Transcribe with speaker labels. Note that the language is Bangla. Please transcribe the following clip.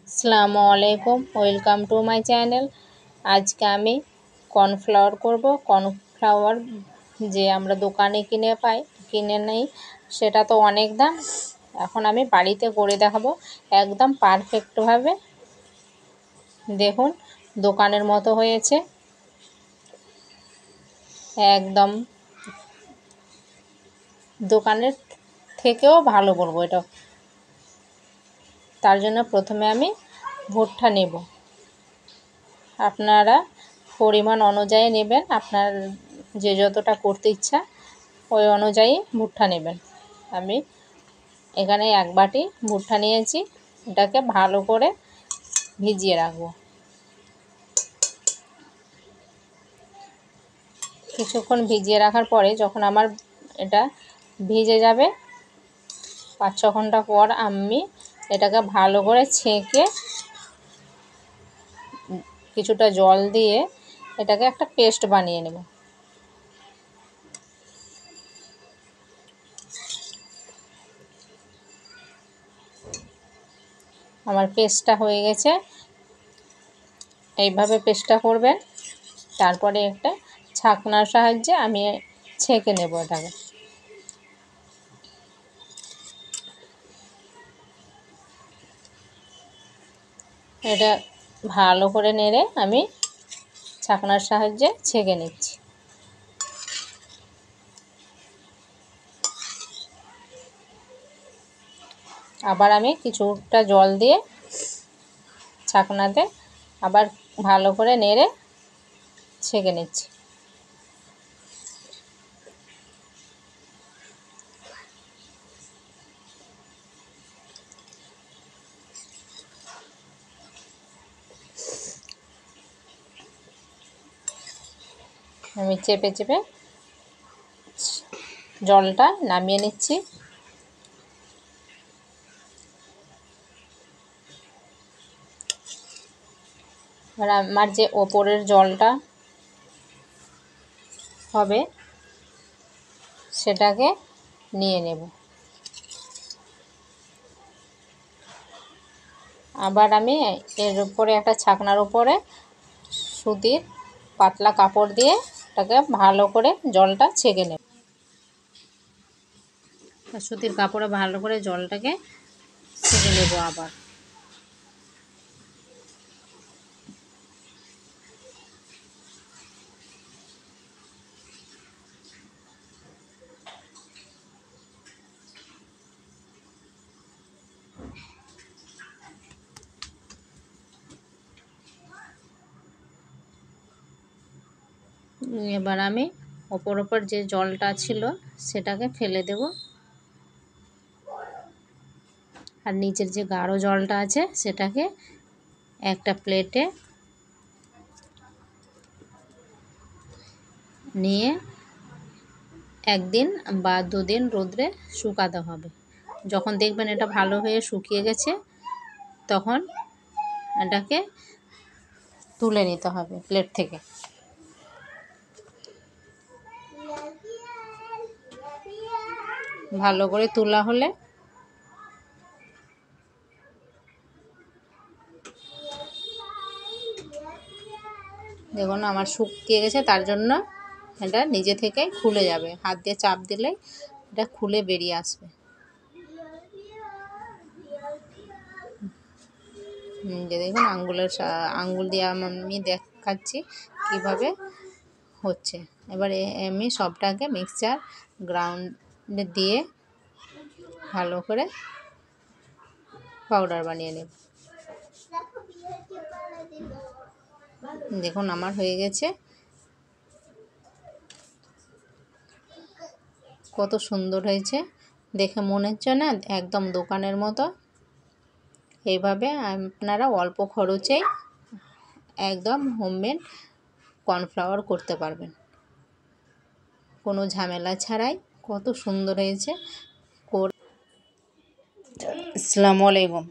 Speaker 1: আসসালামু আলাইকুম, ওয়েলকাম টু মাই চ্যানেল। আজকে আমি কর্নফ্লাওয়ার করব। কর্নফ্লাওয়ার যে আমরা দোকানে কিনে নেই, সেটা তো অনেক দাম। এখন আমি বাড়িতে করে দেখাবো একদম পারফেক্টভাবে। দেখুন, দোকানের মতো হয়েছে, একদম দোকানের থেকেও ভালো করব এটা। তার জন্য প্রথমে আমি ভুট্টা নেব। আপনারা পরিমাণ অনুযায়ী নেবেন, আপনার যে যতটা করতে ইচ্ছা ওই অনুযায়ী ভুট্টা নেবেন। আমি এখানে 1 বাটি ভুট্টা নিয়েছি, এটাকে ভালো করে ভিজিয়ে রাখবো। কিছুক্ষণ ভিজিয়ে রাখার পরে যখন আমার এটা ভিজে যাবে, 5-6 ঘন্টা পর আমি এটাকে ভালো করে ছেঁকে কিছুটা জল দিয়ে এটাকে একটা পেস্ট বানিয়ে নেব। আমার পেস্টটা হয়ে গেছে। এইভাবে পেস্টটা করবেন। তারপরে একটা ছাকনার সাহায্যে আমি ছেঁকে নেব এটাকে। এটা ভালো করে নেড়ে আমি ছাকনার সাহায্যে ছেঁকে নিচ্ছি। আবার আমি কিছুটা জল দিয়ে ছাকনাতে আবার ভালো করে নেড়ে ছেঁকে নিচ্ছি। আমি চেপে চেপে জলটা নামিয়ে নিচ্ছি। এবার আমার যে ওপরের জলটা হবে সেটাকে নিয়ে নেব। আবার আমি এর উপরে একটা ছাকনার উপরে সুতির পাতলা কাপড় দিয়ে এটাকে ভালো করে জলটা ছেঁকে নেব। সুতির কাপড়ে ভালো করে জলটাকে ছেঁকে নেব। আবার আমি ওপর যে জলটা ছিল সেটাকে ফেলে দেব, আর নিচের যে গাঢ় জলটা আছে সেটাকে একটা প্লেটে নিয়ে 1 দিন বা 2 দিন রোদ্রে শুকাতে হবে। যখন দেখবেন এটা ভালো হয়ে শুকিয়ে গেছে, তখন এটাকে তুলে নিতে হবে প্লেট থেকে। ভালো করে তোলা হলে দেখুন আমার শুকিয়ে গেছে, তার জন্য এটা নিজে থেকে খুলে যাবে। হাত দিয়ে চাপ দিলেই এটা খুলে বেরিয়ে আসবে। যে দেখুন আঙ্গুল দিয়ে আমি দেখাচ্ছি কিভাবে হচ্ছে। এবারে আমি সবটাকে মিক্সচার গ্রাউন্ডে দিয়ে ভালো করে পাউডার বানিয়ে নেব। দেখুন আমার হয়ে গেছে। কত সুন্দর হয়েছে, দেখে মনে হচ্ছে না একদম দোকানের মতো। এইভাবে আপনারা অল্প খরচেই একদম হোমমেড কর্নফ্লাওয়ার করতে পারবেন, কোনো ঝামেলা ছাড়াই। কত সুন্দর হয়েছে। আসসালামু আলাইকুম।